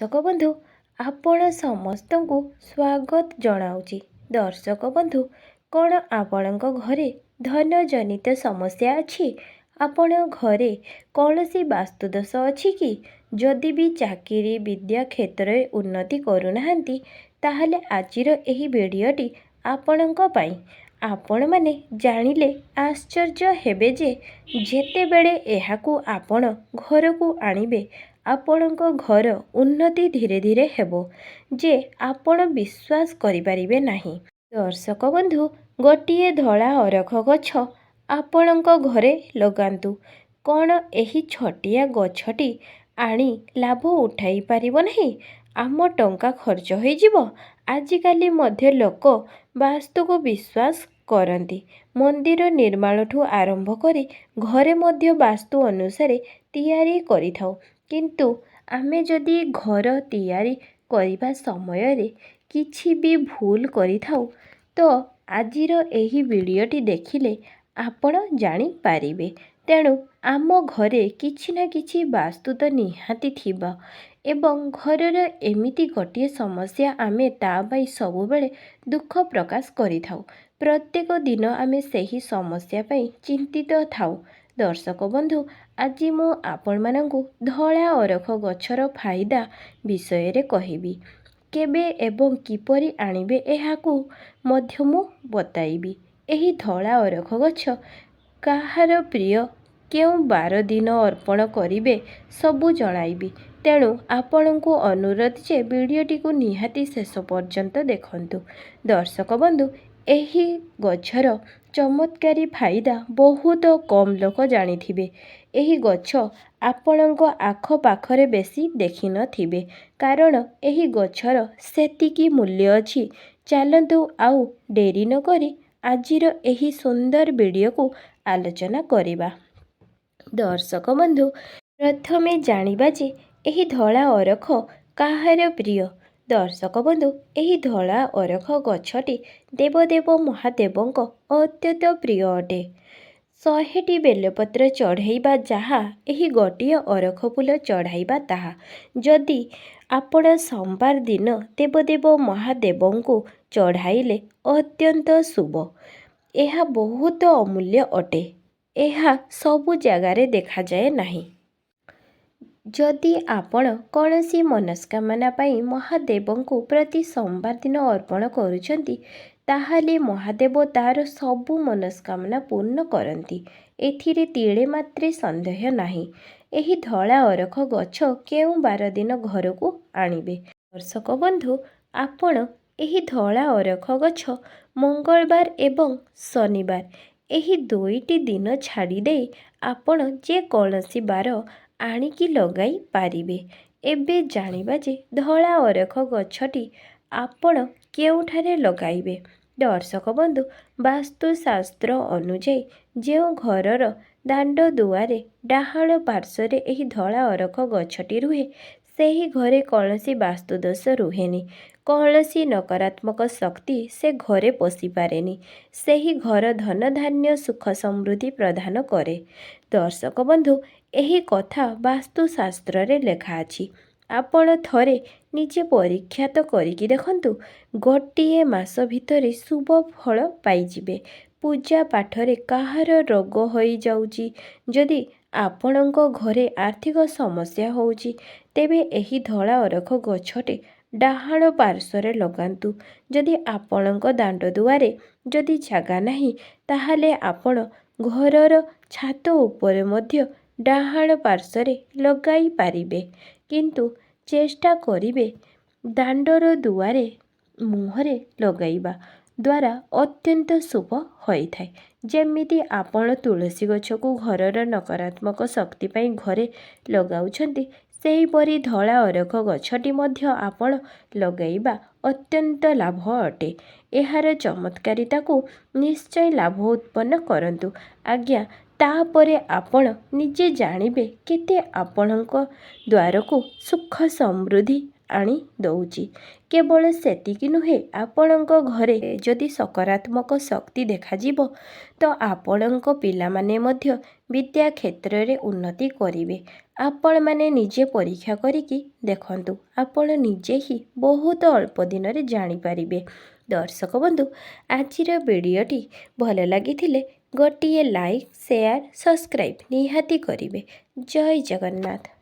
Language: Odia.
ଦର୍ଶକ ବନ୍ଧୁ, ଆପଣ ସମସ୍ତଙ୍କୁ ସ୍ୱାଗତ ଜଣାଉଛି। ଦର୍ଶକ ବନ୍ଧୁ, କ'ଣ ଆପଣଙ୍କ ଘରେ ଧନଜନିତ ସମସ୍ୟା ଅଛି? ଆପଣ ଘରେ କୌଣସି ବାସ୍ତୁଦୋଷ ଅଛି କି? ଯଦି ବି ଚାକିରି ବିଦ୍ୟା କ୍ଷେତ୍ରରେ ଉନ୍ନତି କରୁନାହାନ୍ତି, ତାହେଲେ ଆଜିର ଏହି ଭିଡ଼ିଓଟି ଆପଣଙ୍କ ପାଇଁ। ଆପଣମାନେ ଜାଣିଲେ ଆଶ୍ଚର୍ଯ୍ୟ ହେବେ ଯେ ଯେତେବେଳେ ଏହାକୁ ଆପଣ ଘରକୁ ଆଣିବେ, ଆପଣଙ୍କ ଘର ଉନ୍ନତି ଧୀରେ ଧୀରେ ହେବ ଯେ ଆପଣ ବିଶ୍ୱାସ କରିପାରିବେ ନାହିଁ। ଦର୍ଶକ ବନ୍ଧୁ, ଗୋଟିଏ ଧଳା ଅରଖ ଗଛ ଆପଣଙ୍କ ଘରେ ଲଗାନ୍ତୁ। କ'ଣ ଏହି ଛୋଟିଆ ଗଛଟି ଆଣି ଲାଭ ଉଠାଇ ପାରିବ ନାହିଁ? ଆମ ଟଙ୍କା ଖର୍ଚ୍ଚ ହୋଇଯିବ। ଆଜିକାଲି ମଧ୍ୟ ଲୋକ ବାସ୍ତୁକୁ ବିଶ୍ୱାସ କରନ୍ତି। ମନ୍ଦିର ନିର୍ମାଣଠୁ ଆରମ୍ଭ କରି ଘରେ ମଧ୍ୟ ବାସ୍ତୁ ଅନୁସାରେ ତିଆରି କରିଥାଉ। କିନ୍ତୁ ଆମେ ଯଦି ଘର ତିଆରି କରିବା ସମୟରେ କିଛି ବି ଭୁଲ କରିଥାଉ, ତ ଆଜିର ଏହି ଭିଡ଼ିଓଟି ଦେଖିଲେ ଆପଣ ଜାଣିପାରିବେ। ତେଣୁ ଆମ ଘରେ କିଛି ନା କିଛି ବାସ୍ତୁ ତ ନିହାତି ଥିବ ଏବଂ ଘରର ଏମିତି ଗୋଟିଏ ସମସ୍ୟା ଆମେ ତା ପାଇଁ ସବୁବେଳେ ଦୁଃଖ ପ୍ରକାଶ କରିଥାଉ। ପ୍ରତ୍ୟେକ ଦିନ ଆମେ ସେହି ସମସ୍ୟା ପାଇଁ ଚିନ୍ତିତ ଥାଉ। ଦର୍ଶକ ବନ୍ଧୁ, ଆଜି ମୁଁ ଆପଣମାନଙ୍କୁ ଧଳା ଅରଖ ଗଛର ଫାଇଦା ବିଷୟରେ କହିବି। କେବେ ଏବଂ କିପରି ଆଣିବେ ଏହାକୁ ମଧ୍ୟ ମୁଁ ବତାଇବି। ଏହି ଧଳା ଅରଖ ଗଛ କାହାର ପ୍ରିୟ, କେଉଁ ବାର ଦିନ ଅର୍ପଣ କରିବେ, ସବୁ ଜଣାଇବି। ତେଣୁ ଆପଣଙ୍କୁ ଅନୁରୋଧ ଯେ ଭିଡ଼ିଓଟିକୁ ନିହାତି ଶେଷ ପର୍ଯ୍ୟନ୍ତ ଦେଖନ୍ତୁ। ଦର୍ଶକ ବନ୍ଧୁ, ଏହି ଗଛର ଚମତ୍କାରୀ ଫାଇଦା ବହୁତ କମ୍ ଲୋକ ଜାଣିଥିବେ। ଏହି ଗଛ ଆପଣଙ୍କ ଆଖପାଖରେ ବେଶୀ ଦେଖିନଥିବେ, କାରଣ ଏହି ଗଛର ସେତିକି ମୂଲ୍ୟ ଅଛି। ଚାଲନ୍ତୁ ଆଉ ଡେରି ନକରି ଆଜିର ଏହି ସୁନ୍ଦର ଭିଡ଼ିଓକୁ ଆଲୋଚନା କରିବା। ଦର୍ଶକ ବନ୍ଧୁ, ପ୍ରଥମେ ଜାଣିବା ଯେ ଏହି ଧଳା ଅରଖ କାହାର ପ୍ରିୟ। ଦର୍ଶକ ବନ୍ଧୁ, ଏହି ଧଳା ଅରଖ ଗଛଟି ଦେବଦେବ ମହାଦେବଙ୍କ ଅତ୍ୟନ୍ତ ପ୍ରିୟ ଅଟେ। 100ଟି ବେଲପତ୍ର ଚଢ଼ାଇବା ଯାହା, ଏହି ଗୋଟିଏ ଅରଖ ଫୁଲ ଚଢ଼ାଇବା ତାହା। ଯଦି ଆପଣ ସୋମବାର ଦିନ ଦେବଦେବ ମହାଦେବଙ୍କୁ ଚଢ଼ାଇଲେ ଅତ୍ୟନ୍ତ ଶୁଭ। ଏହା ବହୁତ ଅମୂଲ୍ୟ ଅଟେ। ଏହା ସବୁ ଜାଗାରେ ଦେଖାଯାଏ ନାହିଁ। ଯଦି ଆପଣ କୌଣସି ମନସ୍କାମନା ପାଇଁ ମହାଦେବଙ୍କୁ ପ୍ରତି ସୋମବାର ଦିନ ଅର୍ପଣ କରୁଛନ୍ତି, ତାହେଲେ ମହାଦେବ ତାର ସବୁ ମନସ୍କାମନା ପୂର୍ଣ୍ଣ କରନ୍ତି। ଏଥିରେ ତିଳେ ମାତ୍ରେ ସନ୍ଦେହ ନାହିଁ। ଏହି ଧଳା ଅରଖ ଗଛ କେଉଁ ବାର ଦିନ ଘରକୁ ଆଣିବେ? ଦର୍ଶକ ବନ୍ଧୁ, ଆପଣ ଏହି ଧଳା ଅରଖ ଗଛ ମଙ୍ଗଳବାର ଏବଂ ଶନିବାର ଏହି ଦୁଇଟି ଦିନ ଛାଡ଼ିଦେଇ ଆପଣ ଯେକୌଣସି ବାର ଆଣିକି ଲଗାଇ ପାରିବେ। ଏବେ ଜାଣିବା ଯେ ଧଳା ଅରଖ ଗଛଟି ଆପଣ କେଉଁଠାରେ ଲଗାଇବେ। ଦର୍ଶକ ବନ୍ଧୁ, ବାସ୍ତୁଶାସ୍ତ୍ର ଅନୁଯାୟୀ ଯେଉଁ ଘରର ଦାଣ୍ଡ ଦୁଆରେ ଡାହାଣ ପାର୍ଶ୍ୱରେ ଏହି ଧଳା ଅରଖ ଗଛଟି ରୁହେ, ସେହି ଘରେ କୌଣସି ବାସ୍ତୁଦୋଷ ରୁହେନି। କୌଣସି ନକାରାତ୍ମକ ଶକ୍ତି ସେ ଘରେ ପଶିପାରେନି। ସେହି ଘର ଧନଧାନ୍ୟ ସୁଖ ସମୃଦ୍ଧି ପ୍ରଦାନ କରେ। ଦର୍ଶକ ବନ୍ଧୁ, ଏହି କଥା ବାସ୍ତୁଶାସ୍ତ୍ରରେ ଲେଖା ଅଛି। ଆପଣ ଥରେ ନିଜେ ପରୀକ୍ଷା ତ କରିକି ଦେଖନ୍ତୁ। ଗୋଟିଏ ମାସ ଭିତରେ ଶୁଭ ଫଳ ପାଇଯିବେ। ପୂଜା ପାଠରେ କାହାର ରୋଗ ହୋଇଯାଉଛି, ଯଦି ଆପଣଙ୍କ ଘରେ ଆର୍ଥିକ ସମସ୍ୟା ହେଉଛି, ତେବେ ଏହି ଧଳା ଅରଖ ଗଛଟି ଡାହାଣ ପାର୍ଶ୍ୱରେ ଲଗାନ୍ତୁ। ଯଦି ଆପଣଙ୍କ ଦାଣ୍ଡ ଦୁଆରେ ଯଦି ଜାଗା ନାହିଁ, ତାହେଲେ ଆପଣ ଘରର ଛାତ ଉପରେ ମଧ୍ୟ ଡାହାଣ ପାର୍ଶ୍ୱରେ ଲଗାଇ ପାରିବେ। କିନ୍ତୁ ଚେଷ୍ଟା କରିବେ ଦାଣ୍ଡର ଦୁଆରେ ମୁହଁରେ ଲଗାଇବା ଦ୍ୱାରା ଅତ୍ୟନ୍ତ ଶୁଭ ହୋଇଥାଏ। ଯେମିତି ଆପଣ ତୁଳସୀ ଗଛକୁ ଘରର ନକାରାତ୍ମକ ଶକ୍ତି ପାଇଁ ଘରେ ଲଗାଉଛନ୍ତି, ସେହିପରି ଧଳା ଅରଖ ଗଛଟି ମଧ୍ୟ ଆପଣ ଲଗାଇବା ଅତ୍ୟନ୍ତ ଲାଭ ଅଟେ। ଏହାର ଚମତ୍କାରିତାକୁ ନିଶ୍ଚୟ ଲାଭ ଉତ୍ପନ୍ନ କରନ୍ତୁ। ଆଜ୍ଞା, ତାପରେ ଆପଣ ନିଜେ ଜାଣିବେ କେତେ ଆପଣଙ୍କ ଦ୍ୱାରକୁ ସୁଖ ସମୃଦ୍ଧି ଆଣି ଦେଉଛି। କେବଳ ସେତିକି ନୁହେଁ, ଆପଣଙ୍କ ଘରେ ଯଦି ସକାରାତ୍ମକ ଶକ୍ତି ଦେଖାଯିବ, ତ ଆପଣଙ୍କ ପିଲାମାନେ ମଧ୍ୟ ବିଦ୍ୟା କ୍ଷେତ୍ରରେ ଉନ୍ନତି କରିବେ। ଆପଣମାନେ ନିଜେ ପରୀକ୍ଷା କରିକି ଦେଖନ୍ତୁ। ଆପଣ ନିଜେ ହିଁ ବହୁତ ଅଳ୍ପ ଦିନରେ ଜାଣିପାରିବେ। ଦର୍ଶକ ବନ୍ଧୁ, ଆଜିର ଭିଡ଼ିଓଟି ଭଲ ଲାଗିଥିଲେ ଗୋଟିଏ ଲାଇକ୍, ସେୟାର, ସବସ୍କ୍ରାଇବ୍ ନିହାତି କରିବେ। ଜୟ ଜଗନ୍ନାଥ।